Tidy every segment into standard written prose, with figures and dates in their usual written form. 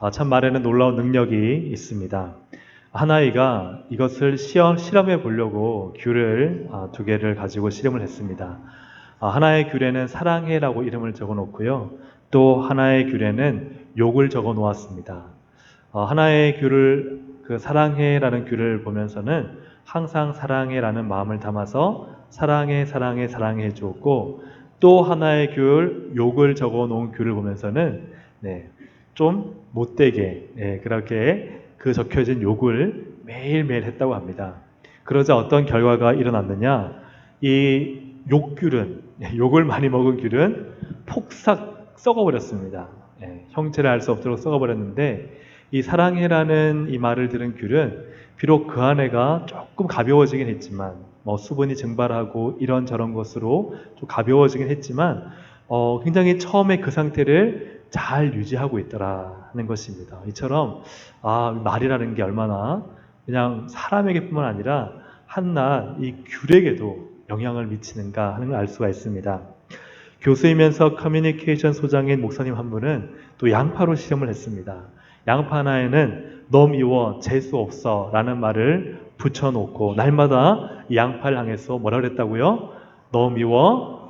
참 말에는 놀라운 능력이 있습니다. 한 아이가 이것을 실험해 보려고 귤을 2개를 가지고 실험을 했습니다. 하나의 귤에는 사랑해라고 이름을 적어 놓고요. 또 하나의 귤에는 욕을 적어 놓았습니다. 하나의 귤을 그 사랑해라는 귤을 보면서는 항상 사랑해라는 마음을 담아서 사랑해 사랑해 사랑해 주었고, 또 하나의 귤 욕을 적어 놓은 귤을 보면서는 좀 못되게 그렇게 그 적혀진 욕을 매일매일 했다고 합니다. 그러자 어떤 결과가 일어났느냐, 이 욕귤은 욕을 많이 먹은 귤은 폭삭 썩어버렸습니다. 형체를 알 수 없도록 썩어버렸는데, 이 사랑해라는 이 말을 들은 귤은 비록 그 안에가 조금 가벼워지긴 했지만, 수분이 증발하고 이런저런 것으로 좀 가벼워지긴 했지만 굉장히 처음에 그 상태를 잘 유지하고 있더라 하는 것입니다. 이처럼 말이라는 게 얼마나 그냥 사람에게뿐만 아니라 한낱 이 귤에게도 영향을 미치는가 하는 걸 알 수가 있습니다. 교수이면서 커뮤니케이션 소장인 목사님 한 분은 또 양파로 실험을 했습니다. 양파 하나에는 너 미워 재수 없어 라는 말을 붙여놓고 날마다 이 양파를 향해서 뭐라 그랬다고요? 너 미워?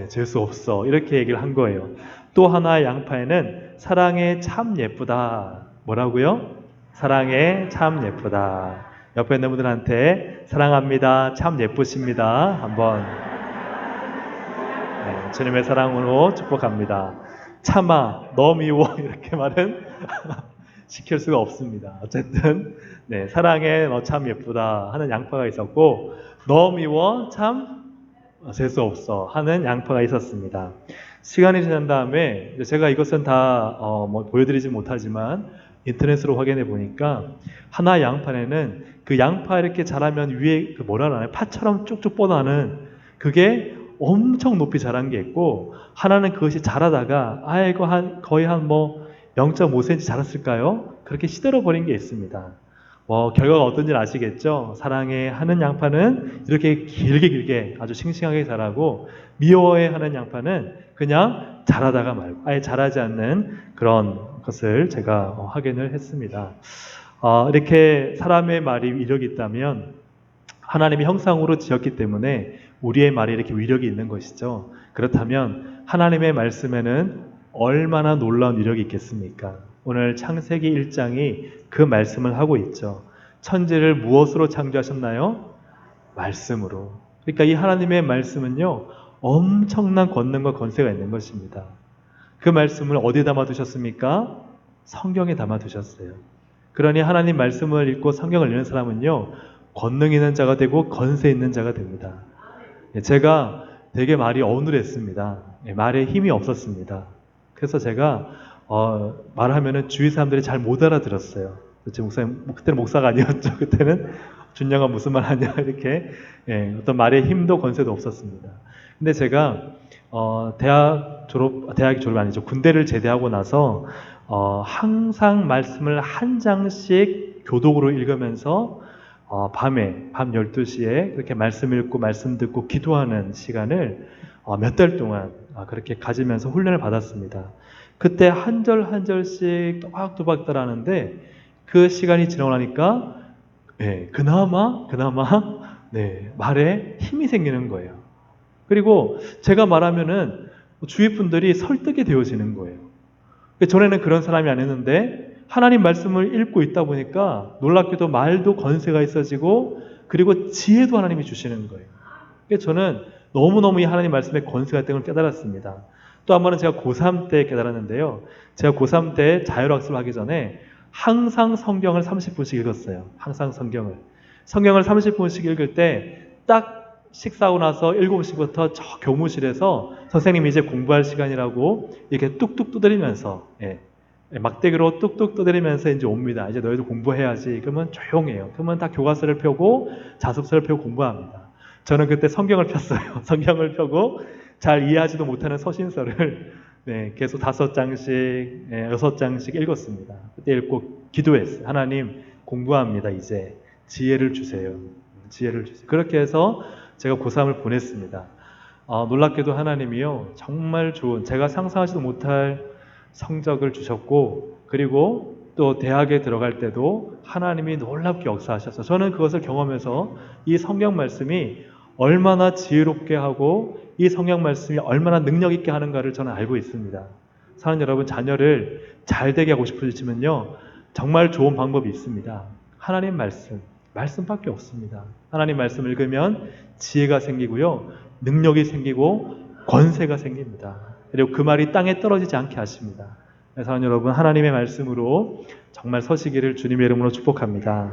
재수 없어, 이렇게 얘기를 한 거예요. 또 하나의 양파에는 사랑해 참 예쁘다, 뭐라고요? 사랑해 참 예쁘다. 옆에 있는 분들한테 사랑합니다, 참 예쁘십니다 한번 주님의 사랑으로 축복합니다. 참아 너 미워 이렇게 말은 시킬 수가 없습니다. 어쨌든 사랑해 너 참 예쁘다 하는 양파가 있었고, 너 미워 참 재수 없어 하는 양파가 있었습니다. 시간이 지난 다음에 제가 이것은 다 보여드리지 못하지만 인터넷으로 확인해 보니까 하나 양파에는 그 양파 이렇게 자라면 위에 그 뭐라 하나요? 파처럼 쭉쭉 뻗어나는 그게 엄청 높이 자란 게 있고, 하나는 그것이 자라다가 거의 한 0.5cm 자랐을까요? 그렇게 시들어 버린 게 있습니다. 결과가 어떤지 아시겠죠? 사랑해 하는 양파는 이렇게 길게 아주 싱싱하게 자라고, 미워해 하는 양파는 그냥 자라다가 말고 아예 자라지 않는 그런 것을 제가 확인을 했습니다. 이렇게 사람의 말이 위력이 있다면 하나님의 형상으로 지었기 때문에 우리의 말이 이렇게 위력이 있는 것이죠. 그렇다면 하나님의 말씀에는 얼마나 놀라운 위력이 있겠습니까? 오늘 창세기 1장이 그 말씀을 하고 있죠. 천지를 무엇으로 창조하셨나요? 말씀으로. 그러니까 이 하나님의 말씀은요, 엄청난 권능과 권세가 있는 것입니다. 그 말씀을 어디에 담아두셨습니까? 성경에 담아두셨어요. 그러니 하나님 말씀을 읽고 성경을 읽는 사람은요, 권능 있는 자가 되고 권세 있는 자가 됩니다. 제가 되게 말이 어눌했습니다. 말에 힘이 없었습니다. 그래서 제가 말하면은 주위 사람들이 잘 못 알아들었어요. 제 목사님, 그때는 목사가 아니었죠. 그때는 준영아 무슨 말 하냐 이렇게 어떤 말에 힘도 권세도 없었습니다. 근데 제가 대학이 졸업 아니죠. 군대를 제대하고 나서 항상 말씀을 한 장씩 교독으로 읽으면서 밤 12시에 그렇게 말씀 읽고 말씀 듣고 기도하는 시간을 몇 달 동안 그렇게 가지면서 훈련을 받았습니다. 그때 한 절 한 절씩 또박또박 따라하는데, 그 시간이 지나고 나니까 그나마 말에 힘이 생기는 거예요. 그리고 제가 말하면은 주위 분들이 설득이 되어지는 거예요. 전에는 그런 사람이 아니었는데 하나님 말씀을 읽고 있다 보니까 놀랍게도 말도 권세가 있어지고, 그리고 지혜도 하나님이 주시는 거예요. 저는 너무너무 이 하나님 말씀의 권세가 있다는 걸 깨달았습니다. 또 한 번은 제가 고3 때 깨달았는데요. 제가 고3 때 자율학습을 하기 전에 항상 성경을 30분씩 읽었어요. 항상 성경을 30분씩 읽을 때 딱 식사하고 나서 7시부터 저 교무실에서 선생님이 이제 공부할 시간이라고 이렇게 뚝뚝 두드리면서 막대기로 뚝뚝 두드리면서 이제 옵니다. 이제 너희도 공부해야지. 그러면 조용해요. 그러면 다 교과서를 펴고 자습서를 펴고 공부합니다. 저는 그때 성경을 폈어요. 성경을 펴고 잘 이해하지도 못하는 서신서를 계속 5장씩, 6장씩 읽었습니다. 그때 읽고 기도했어요. 하나님, 공부합니다. 이제 지혜를 주세요. 지혜를 주세요. 그렇게 해서 제가 고3을 보냈습니다. 놀랍게도 하나님이요, 정말 좋은, 제가 상상하지도 못할 성적을 주셨고, 그리고 또 대학에 들어갈 때도 하나님이 놀랍게 역사하셔서 저는 그것을 경험해서 이 성경 말씀이 얼마나 지혜롭게 하고 이 성경 말씀이 얼마나 능력 있게 하는가를 저는 알고 있습니다. 사랑하는 여러분, 자녀를 잘 되게 하고 싶으시면요, 정말 좋은 방법이 있습니다. 하나님 말씀밖에 없습니다. 하나님 말씀 읽으면 지혜가 생기고요, 능력이 생기고 권세가 생깁니다. 그리고 그 말이 땅에 떨어지지 않게 하십니다. 사랑하는 여러분, 하나님의 말씀으로 정말 서시기를 주님의 이름으로 축복합니다.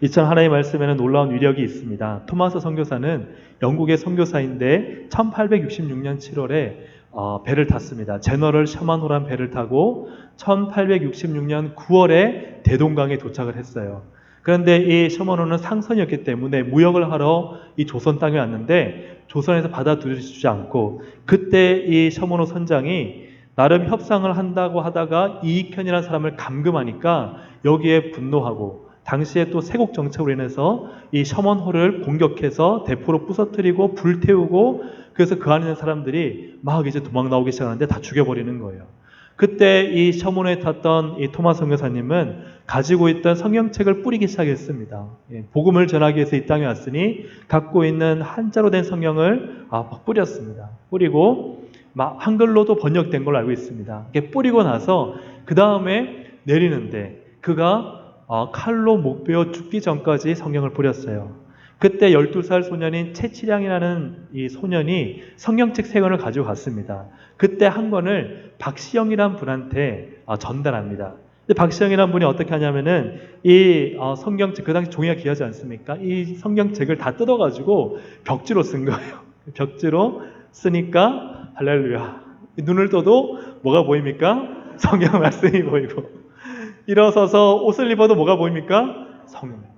이처럼 하나님의 말씀에는 놀라운 위력이 있습니다. 토마스 선교사는 영국의 선교사인데 1866년 7월에 배를 탔습니다. 제너럴 셔먼호란 배를 타고 1866년 9월에 대동강에 도착을 했어요. 그런데 이 셔먼호는 상선이었기 때문에 무역을 하러 이 조선 땅에 왔는데 조선에서 받아들여주지 않고, 그때 이 셔먼호 선장이 나름 협상을 한다고 하다가 이익현이라는 사람을 감금하니까 여기에 분노하고, 당시에 또 세국 정책으로 인해서 이 셔먼호를 공격해서 대포로 부서뜨리고 불태우고, 그래서 그 안에 있는 사람들이 막 이제 도망 나오기 시작하는데 다 죽여버리는 거예요. 그때 이 셔먼호에 탔던 이 토마스 선교사님은 가지고 있던 성경책을 뿌리기 시작했습니다. 복음을 전하기 위해서 이 땅에 왔으니 갖고 있는 한자로 된 성경을 막 뿌렸습니다. 뿌리고 막 한글로도 번역된 걸로 알고 있습니다. 이게 뿌리고 나서 그 다음에 내리는데 그가 칼로 목 베어 죽기 전까지 성경을 뿌렸어요. 그때 12살 소년인 채치량이라는 이 소년이 성경책 3권을 가지고 갔습니다. 그때 한 권을 박시영이라는 분한테 전달합니다. 근데 박시영이라는 분이 어떻게 하냐면은 이 성경책, 그 당시 종이가 귀하지 않습니까? 이 성경책을 다 뜯어가지고 벽지로 쓴 거예요. 벽지로 쓰니까 할렐루야, 눈을 떠도 뭐가 보입니까? 성경 말씀이 보이고, 일어서서 옷을 입어도 뭐가 보입니까? 성경.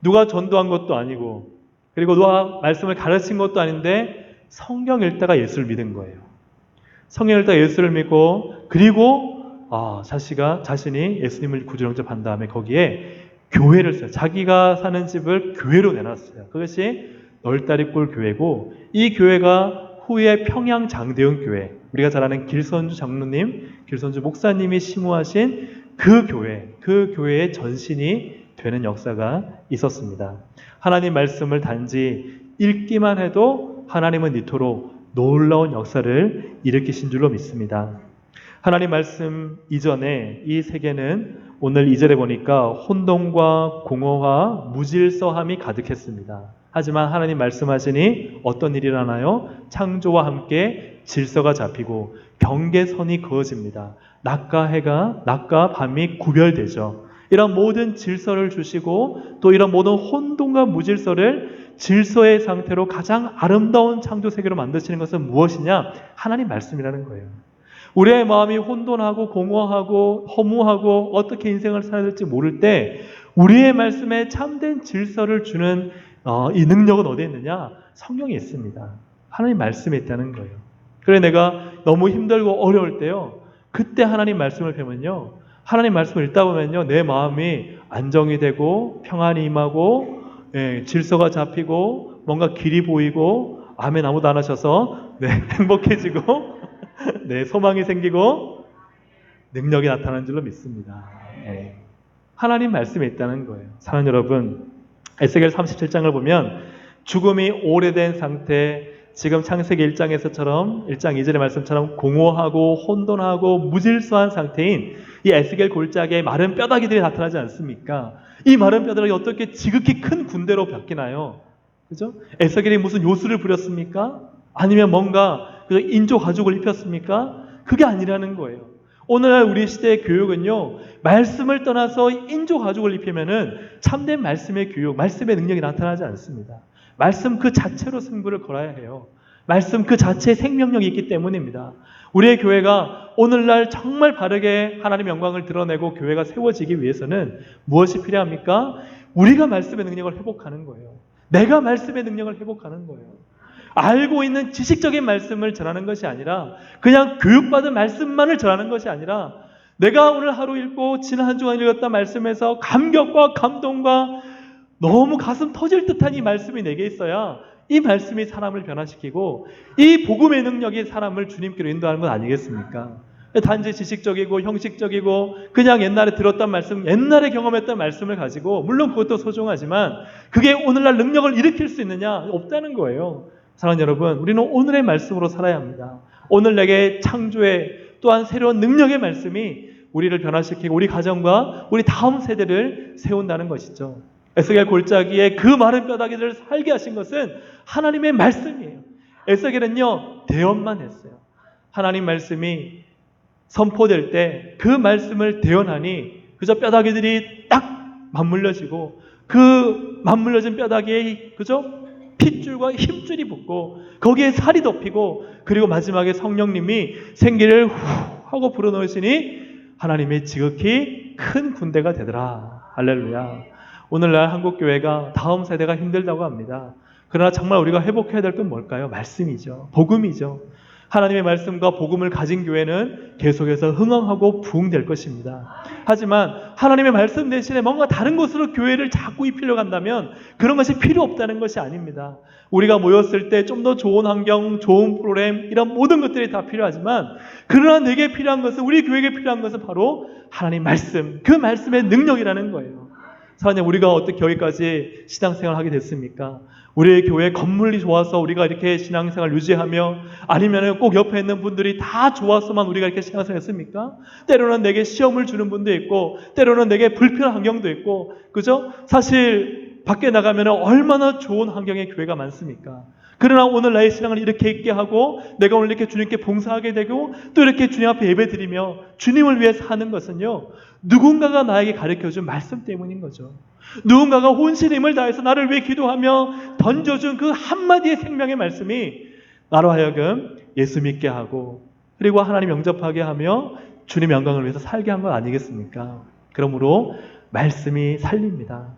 누가 전도한 것도 아니고, 그리고 누가 말씀을 가르친 것도 아닌데 성경 읽다가 예수를 믿은 거예요. 성경 읽다가 예수를 믿고, 그리고 자신이 예수님을 구주로 영접한 다음에 거기에 교회를 써요. 자기가 사는 집을 교회로 내놨어요. 그것이 널다리골 교회고, 이 교회가 후에 평양 장대현 교회, 우리가 잘 아는 길선주 장로님, 길선주 목사님이 심우하신 그 교회의 전신이 되는 역사가 있었습니다. 하나님 말씀을 단지 읽기만 해도 하나님은 이토록 놀라운 역사를 일으키신 줄로 믿습니다. 하나님 말씀 이전에 이 세계는 오늘 2절에 보니까 혼돈과 공허와 무질서함이 가득했습니다. 하지만 하나님 말씀하시니 어떤 일이 일어나요? 창조와 함께 질서가 잡히고 경계선이 그어집니다. 낮과 밤이 구별되죠. 이런 모든 질서를 주시고 또 이런 모든 혼돈과 무질서를 질서의 상태로 가장 아름다운 창조 세계로 만드시는 것은 무엇이냐? 하나님 말씀이라는 거예요. 우리의 마음이 혼돈하고 공허하고 허무하고 어떻게 인생을 살아야 될지 모를 때 우리의 말씀에 참된 질서를 주는 이 능력은 어디에 있느냐? 성경에 있습니다. 하나님 말씀에 있다는 거예요. 그래, 내가 너무 힘들고 어려울 때요, 그때 하나님 말씀을 배우면요, 하나님 말씀을 읽다 보면요, 내 마음이 안정이 되고 평안이 임하고 질서가 잡히고 뭔가 길이 보이고, 아멘 아무도 안 하셔서 행복해지고 소망이 생기고 능력이 나타나는 줄로 믿습니다. 하나님 말씀에 있다는 거예요. 사랑하는 여러분, 에스겔 37장을 보면 죽음이 오래된 상태, 지금 창세기 1장에서처럼 1장 2절의 말씀처럼 공허하고 혼돈하고 무질서한 상태인 이 에스겔 골짜기에 마른 뼈다귀들이 나타나지 않습니까? 이 마른 뼈다귀가 어떻게 지극히 큰 군대로 바뀌나요? 그죠? 에스겔이 무슨 요술을 부렸습니까? 아니면 뭔가 인조 가죽을 입혔습니까? 그게 아니라는 거예요. 오늘날 우리 시대의 교육은요, 말씀을 떠나서 인조 가죽을 입히면은 참된 말씀의 교육, 말씀의 능력이 나타나지 않습니다. 말씀 그 자체로 승부를 걸어야 해요. 말씀 그 자체에 생명력이 있기 때문입니다. 우리의 교회가 오늘날 정말 바르게 하나님의 영광을 드러내고 교회가 세워지기 위해서는 무엇이 필요합니까? 우리가 말씀의 능력을 회복하는 거예요. 내가 말씀의 능력을 회복하는 거예요. 알고 있는 지식적인 말씀을 전하는 것이 아니라, 그냥 교육받은 말씀만을 전하는 것이 아니라, 내가 오늘 하루 읽고 지난 한 주간 읽었던 말씀에서 감격과 감동과 너무 가슴 터질 듯한 이 말씀이 내게 있어야 이 말씀이 사람을 변화시키고 이 복음의 능력이 사람을 주님께로 인도하는 것 아니겠습니까? 단지 지식적이고 형식적이고 그냥 옛날에 들었던 말씀, 옛날에 경험했던 말씀을 가지고 물론 그것도 소중하지만 그게 오늘날 능력을 일으킬 수 있느냐? 없다는 거예요. 사랑하는 여러분, 우리는 오늘의 말씀으로 살아야 합니다. 오늘 내게 창조의 또한 새로운 능력의 말씀이 우리를 변화시키고 우리 가정과 우리 다음 세대를 세운다는 것이죠. 에스겔 골짜기에 그 마른 뼈다귀들을 살게 하신 것은 하나님의 말씀이에요. 에스겔은요, 대언만 했어요. 하나님 말씀이 선포될 때 그 말씀을 대언하니 그저 뼈다귀들이 딱 맞물려지고 그 맞물려진 뼈다귀에 그저 핏줄과 힘줄이 붙고 거기에 살이 덮이고 그리고 마지막에 성령님이 생기를 후 하고 불어넣으시니 하나님의 지극히 큰 군대가 되더라. 할렐루야. 오늘날 한국교회가 다음 세대가 힘들다고 합니다. 그러나 정말 우리가 회복해야 될 건 뭘까요? 말씀이죠. 복음이죠. 하나님의 말씀과 복음을 가진 교회는 계속해서 흥왕하고 부흥될 것입니다. 하지만 하나님의 말씀 대신에 뭔가 다른 것으로 교회를 자꾸 입히려고 한다면 그런 것이 필요 없다는 것이 아닙니다. 우리가 모였을 때 좀 더 좋은 환경, 좋은 프로그램 이런 모든 것들이 다 필요하지만 그러나 내게 필요한 것은 우리 교회에게 필요한 것은 바로 하나님 말씀, 그 말씀의 능력이라는 거예요. 사랑하는 우리가 어떻게 여기까지 신앙생활을 하게 됐습니까? 우리의 교회 건물이 좋아서 우리가 이렇게 신앙생활을 유지하며 아니면 꼭 옆에 있는 분들이 다 좋아서만 우리가 이렇게 신앙생활을 했습니까? 때로는 내게 시험을 주는 분도 있고 때로는 내게 불편한 환경도 있고 그죠? 사실 밖에 나가면 얼마나 좋은 환경의 교회가 많습니까? 그러나 오늘 나의 신앙을 이렇게 있게 하고 내가 오늘 이렇게 주님께 봉사하게 되고 또 이렇게 주님 앞에 예배드리며 주님을 위해 사는 것은요, 누군가가 나에게 가르쳐준 말씀 때문인 거죠. 누군가가 혼신의 힘을 다해서 나를 위해 기도하며 던져준 그 한마디의 생명의 말씀이 나로 하여금 예수 믿게 하고 그리고 하나님 영접하게 하며 주님의 영광을 위해서 살게 한 건 아니겠습니까? 그러므로 말씀이 살립니다.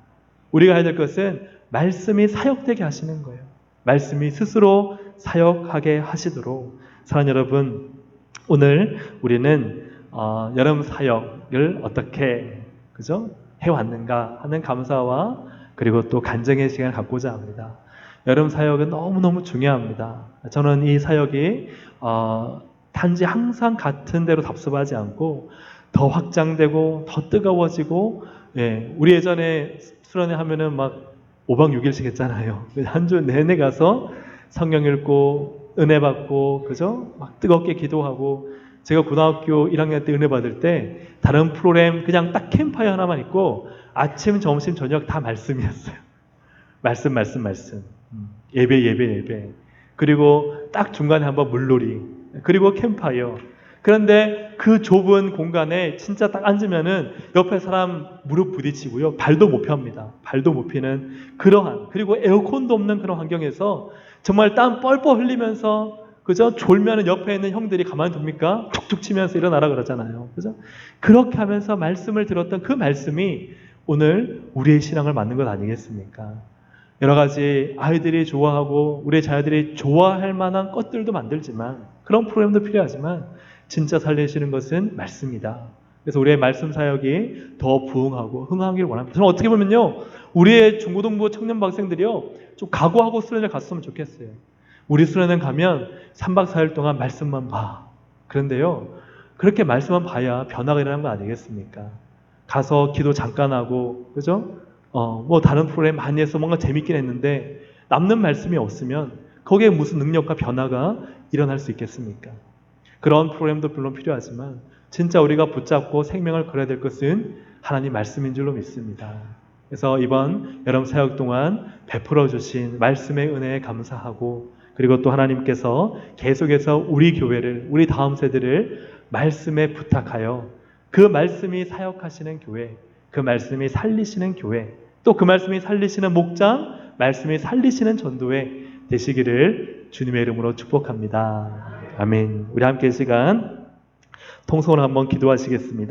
우리가 해야 될 것은 말씀이 사역되게 하시는 거예요. 말씀이 스스로 사역하게 하시도록. 사랑하는 여러분, 오늘 우리는 여름 사역을 어떻게 그죠? 해왔는가 하는 감사와 그리고 또 간증의 시간을 갖고자 합니다. 여름 사역은 너무너무 중요합니다. 저는 이 사역이 단지 항상 같은 대로 답습하지 않고 더 확장되고 더 뜨거워지고, 우리 예전에 수련회 하면은 막 5박 6일씩 했잖아요. 한 주 내내 가서 성경 읽고 은혜 받고 그죠? 막 뜨겁게 기도하고. 제가 고등학교 1학년 때 은혜 받을 때 다른 프로그램 그냥 딱 캠파이어 하나만 있고 아침, 점심, 저녁 다 말씀이었어요. 말씀. 예배. 그리고 딱 중간에 한번 물놀이. 그리고 캠파이어. 그런데 그 좁은 공간에 진짜 딱 앉으면은 옆에 사람 무릎 부딪히고요. 발도 못 펴니다. 발도 못 피는 그러한, 그리고 에어컨도 없는 그런 환경에서 정말 땀 뻘뻘 흘리면서 그죠? 졸면은 옆에 있는 형들이 가만히 둡니까? 툭툭 치면서 일어나라 그러잖아요. 그죠? 그렇게 하면서 말씀을 들었던 그 말씀이 오늘 우리의 신앙을 만든 것 아니겠습니까? 여러 가지 아이들이 좋아하고 우리 자녀들이 좋아할 만한 것들도 만들지만 그런 프로그램도 필요하지만 진짜 살리시는 것은 말씀이다. 그래서 우리의 말씀 사역이 더 부흥하고 흥하기를 원합니다. 저는 어떻게 보면요, 우리의 중고등부 청년 학생들이요 좀 각오하고 수련을 갔으면 좋겠어요. 우리 수련회 가면 3박 4일 동안 말씀만 봐. 그런데요, 그렇게 말씀만 봐야 변화가 일어나는 거 아니겠습니까? 가서 기도 잠깐 하고, 그죠? 뭐 다른 프로그램 많이 해서 뭔가 재밌긴 했는데 남는 말씀이 없으면 거기에 무슨 능력과 변화가 일어날 수 있겠습니까? 그런 프로그램도 물론 필요하지만 진짜 우리가 붙잡고 생명을 걸어야 될 것은 하나님 말씀인 줄로 믿습니다. 그래서 이번 여름 사역 동안 베풀어 주신 말씀의 은혜에 감사하고 그리고 또 하나님께서 계속해서 우리 교회를, 우리 다음 세대를 말씀에 부탁하여 그 말씀이 사역하시는 교회, 그 말씀이 살리시는 교회, 또 그 말씀이 살리시는 목장, 말씀이 살리시는 전도회 되시기를 주님의 이름으로 축복합니다. 아멘. 우리 함께 이 시간 통성으로 한번 기도하시겠습니다.